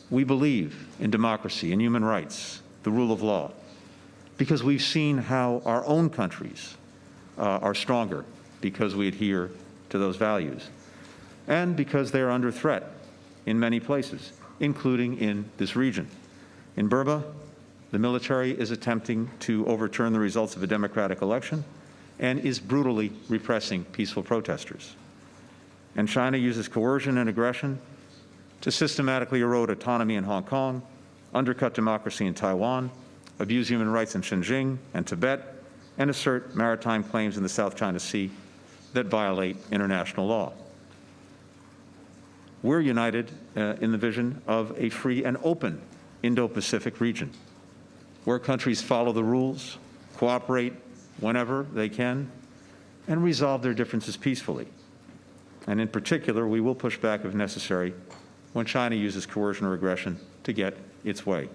we believe in democracy and human rights, the rule of law, because we've seen how our own countries are stronger because we adhere to those values, and because they are under threat in many places, including in this region. In Burma, the military is attempting to overturn the results of a democratic election and is brutally repressing peaceful protesters. And China uses coercion and aggression to systematically erode autonomy in Hong Kong, undercut democracy in Taiwan, abuse human rights in Xinjiang and Tibet, and assert maritime claims in the South China Sea that violate international law. We're united in the vision of a free and open Indo-Pacific region, where countries follow the rules, cooperate whenever they can, and resolve their differences peacefully. And in particular, we will push back if necessary when China uses coercion or aggression to get its way.